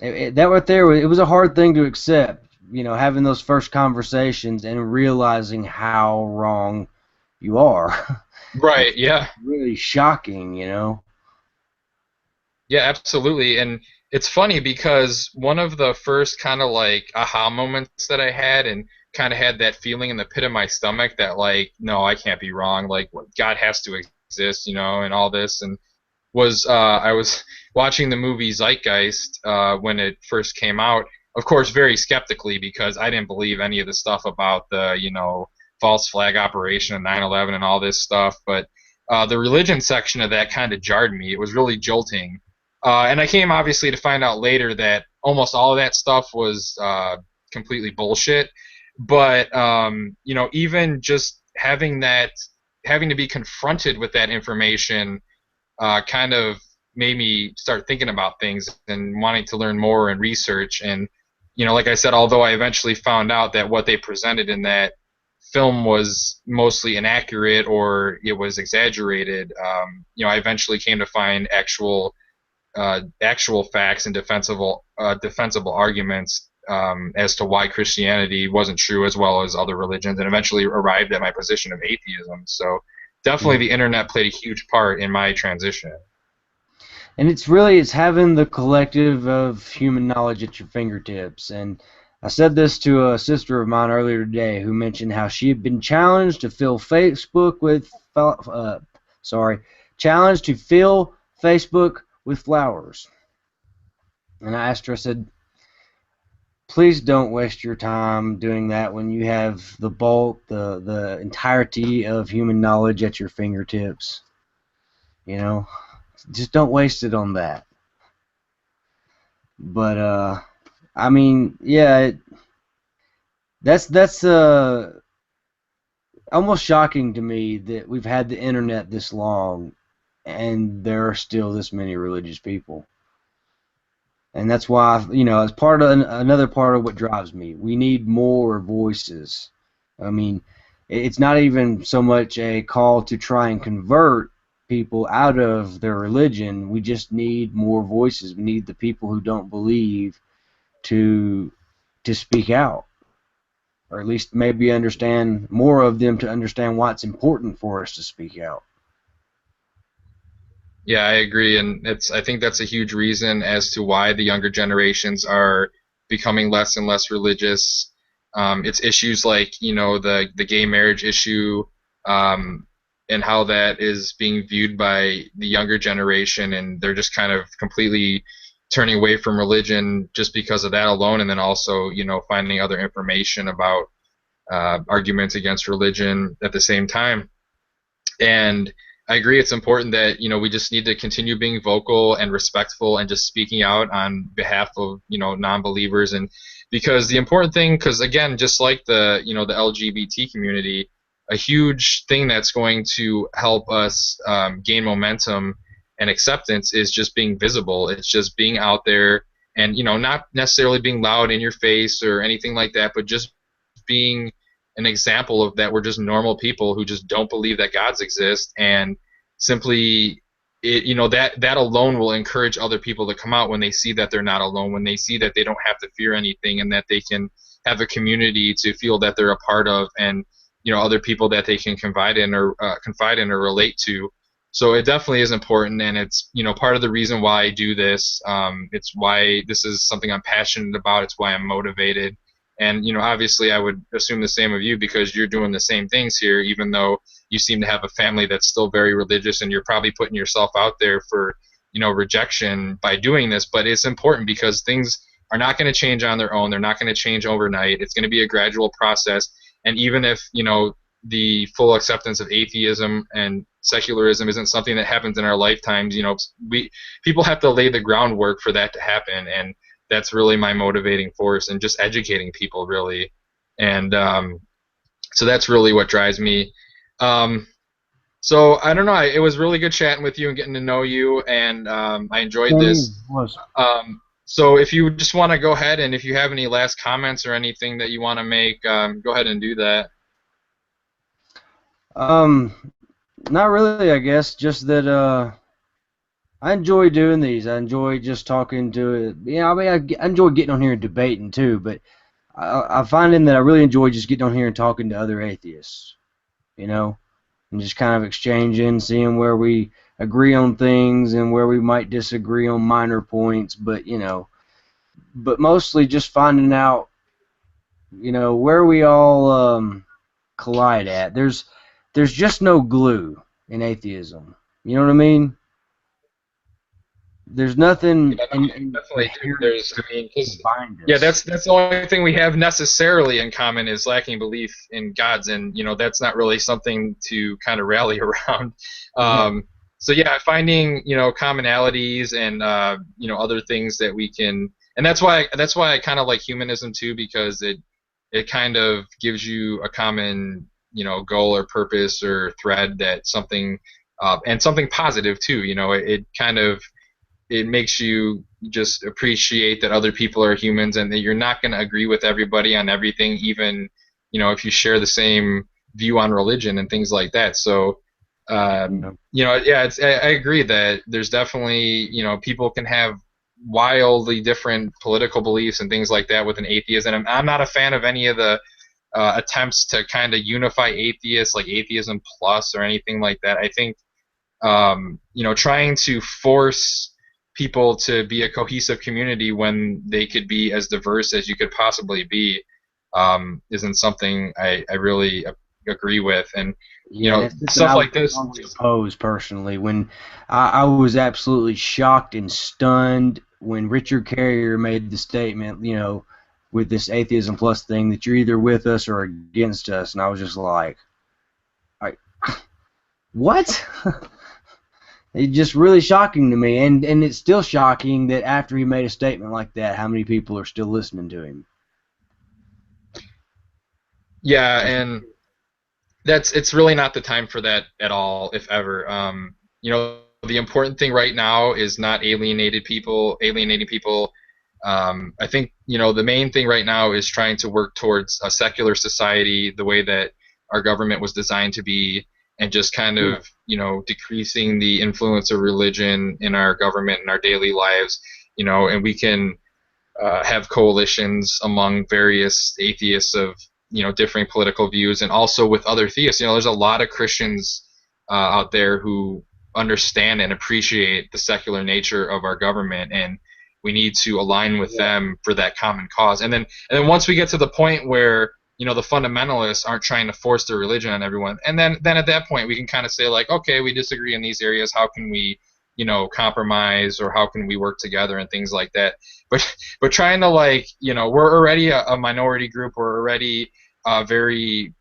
That right there, it was a hard thing to accept, having those first conversations and realizing how wrong you are. Right, It's yeah. really shocking. Yeah, absolutely. And it's funny because one of the first kind of like aha moments that I had and kind of had that feeling in the pit of my stomach that like, no, I can't be wrong. Like, God has to exist, you know, and all this. And was I was watching the movie Zeitgeist when it first came out. Of course, very skeptically because I didn't believe any of the stuff about the, you know, false flag operation and 9/11 and all this stuff. But the religion section of that kind of jarred me. It was really jolting. And I came obviously to find out later that almost all of that stuff was completely bullshit. But you know, even just having to be confronted with that information kind of made me start thinking about things and wanting to learn more and research. And you know, like I said, although I eventually found out that what they presented in that film was mostly inaccurate or it was exaggerated, you know, I eventually came to find actual facts and defensible arguments as to why Christianity wasn't true as well as other religions, and eventually arrived at my position of atheism. So definitely Yeah. the internet played a huge part in my transition. And it's having the collective of human knowledge at your fingertips. And I said this to a sister of mine earlier today who mentioned how she had been challenged to fill Facebook with challenged to fill Facebook with flowers. And I asked her, I said, please don't waste your time doing that when you have the bulk, the entirety of human knowledge at your fingertips. You know, just don't waste it on that. But I mean, yeah, that's almost shocking to me that we've had the internet this long and there are still this many religious people. And that's why, as part of another part of what drives me, we need more voices. I mean, it's not even so much a call to try and convert people out of their religion. We just need more voices. We need the people who don't believe to speak out, or at least maybe understand more of them to understand why it's important for us to speak out. Yeah, I agree, and I think that's a huge reason as to why the younger generations are becoming less and less religious. It's issues like, the gay marriage issue, um, and how that is being viewed by the younger generation, and they're just kind of completely turning away from religion just because of that alone, and then also, finding other information about arguments against religion at the same time. And I agree, it's important that, we just need to continue being vocal and respectful and just speaking out on behalf of, non-believers. And because the important thing, because again, just like the LGBT community, a huge thing that's going to help us gain momentum and acceptance is just being visible. It's just being out there and, not necessarily being loud in your face or anything like that, but just being an example of that we're just normal people who just don't believe that gods exist, and simply that alone will encourage other people to come out when they see that they're not alone, when they see that they don't have to fear anything, and that they can have a community to feel that they're a part of, and other people that they can confide in or relate to. So it definitely is important, and it's part of the reason why I do this. It's why this is something I'm passionate about. It's why I'm motivated. And obviously, I would assume the same of you because you're doing the same things here, even though you seem to have a family that's still very religious, and you're probably putting yourself out there for rejection by doing this. But it's important because things are not going to change on their own. They're not going to change overnight. It's going to be a gradual process. And even if the full acceptance of atheism and secularism isn't something that happens in our lifetimes, people have to lay the groundwork for that to happen. And that's really my motivating force, and just educating people, really. And so that's really what drives me. Um, so I don't know. It was really good chatting with you and getting to know you, and I enjoyed this. Was. So if you just want to go ahead, and if you have any last comments or anything that you want to make, go ahead and do that. Um, Not really, I guess. Just that I enjoy doing these. I enjoy just talking to it. I mean, I enjoy getting on here and debating too. But I find that I really enjoy just getting on here and talking to other atheists. And just kind of exchanging, seeing where we agree on things and where we might disagree on minor points. But mostly just finding out, where we all collide at. There's just no glue in atheism. You know what I mean? There's nothing Yeah, no, definitely. inherent There's, I mean, 'cause, to bind yeah, us. that's the only thing we have necessarily in common is lacking belief in gods, and that's not really something to kind of rally around. Yeah. So yeah, finding commonalities and other things that we can, and that's why I kind of like humanism too, because it kind of gives you a common goal or purpose or thread, that something and something positive too. It kind of, it makes you just appreciate that other people are humans, and that you're not going to agree with everybody on everything, even if you share the same view on religion and things like that. So Yeah. yeah, I agree that there's definitely people can have wildly different political beliefs and things like that with an atheist, and I'm not a fan of any of the attempts to kind of unify atheists, like atheism plus or anything like that. I think trying to force people to be a cohesive community when they could be as diverse as you could possibly be isn't something I really agree with. And Yeah, and it's something stuff I would like this. strongly oppose personally. When I was absolutely shocked and stunned when Richard Carrier made the statement, with this atheism plus thing, that you're either with us or against us, and I was just like, I, what? It's just really shocking to me, and it's still shocking that after he made a statement like that, how many people are still listening to him. Yeah, and it's really not the time for that at all, if ever. The important thing right now is not alienating people, I think the main thing right now is trying to work towards a secular society, the way that our government was designed to be, and just kind Yeah. of decreasing the influence of religion in our government and our daily lives. And we can have coalitions among various atheists of differing political views, and also with other theists. There's a lot of Christians out there who understand and appreciate the secular nature of our government, and we need to align with Yeah. them for that common cause. And then once we get to the point where the fundamentalists aren't trying to force their religion on everyone, and then at that point we can kind of say, like, okay, we disagree in these areas. How can we compromise, or how can we work together and things like that? But trying to, like, we're already a minority group. We're already very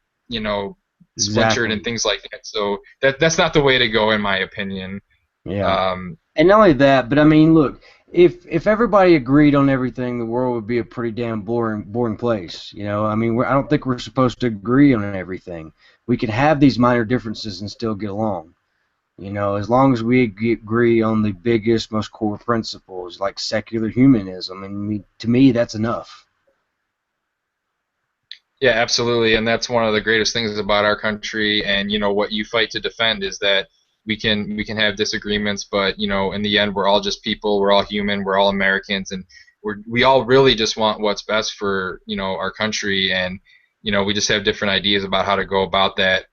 splintered and Exactly. things like that. So that's not the way to go, in my opinion. Yeah. Um, And not only that, but I mean, look, if everybody agreed on everything, the world would be a pretty damn boring place. I mean, I don't think we're supposed to agree on everything. We can have these minor differences and still get along. As long as we agree on the biggest, most core principles, like secular humanism, and to me, that's enough. Yeah, absolutely, and that's one of the greatest things about our country. And what you fight to defend is that we can have disagreements, but in the end, we're all just people. We're all human. We're all Americans, and we all really just want what's best for our country. And we just have different ideas about how to go about that.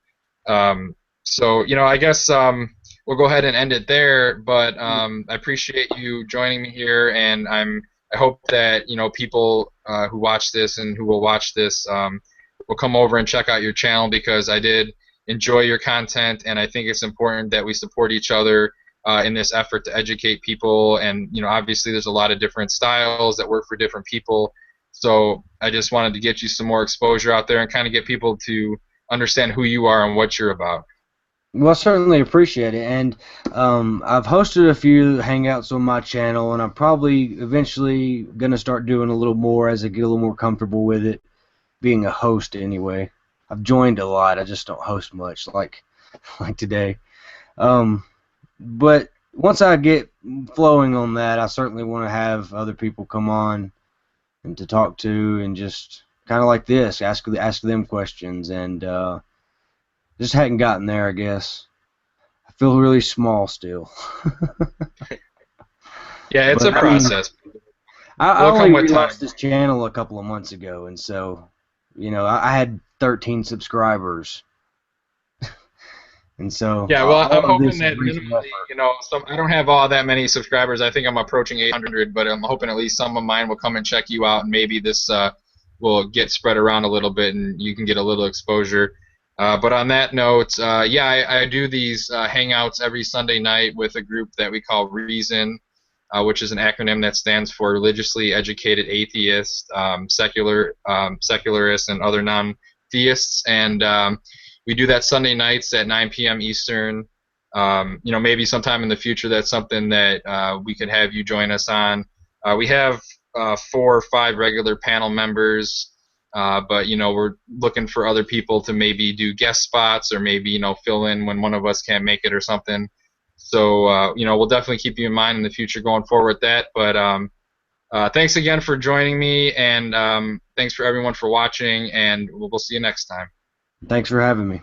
So I guess we'll go ahead and end it there. But I appreciate you joining me here, and I hope that people who watch this and who will watch this will come over and check out your channel, because I did enjoy your content, and I think it's important that we support each other in this effort to educate people. And obviously, there's a lot of different styles that work for different people. So I just wanted to get you some more exposure out there and kind of get people to understand who you are and what you're about. Well, I certainly appreciate it, and I've hosted a few hangouts on my channel, and I'm probably eventually gonna start doing a little more as I get a little more comfortable with it, being a host anyway. I've joined a lot, I just don't host much, like like today. Um, but once I get flowing on that, I certainly want to have other people come on and to talk to, and just kind of like this, ask them questions, and just hadn't gotten there, I guess. I feel really small still. Yeah, it's a But I mean, process. I It'll only come with time. relaunched this channel a couple of months ago, and so I had 13 subscribers, and so Yeah, well, I'm all of hoping this is that recent minimally, effort. I don't have all that many subscribers. I think I'm approaching 800, but I'm hoping at least some of mine will come and check you out, and maybe this will get spread around a little bit, and you can get a little exposure. But on that note, yeah, I do these hangouts every Sunday night with a group that we call Reason, which is an acronym that stands for Religiously Educated Atheists, secularists, and other non-theists. And we do that Sunday nights at 9 p.m. Eastern. Maybe sometime in the future that's something that we could have you join us on. We have 4 or 5 regular panel members, but we're looking for other people to maybe do guest spots, or maybe fill in when one of us can't make it or something. So we'll definitely keep you in mind in the future going forward with that. But thanks again for joining me, and thanks for everyone for watching, and we'll see you next time. Thanks for having me.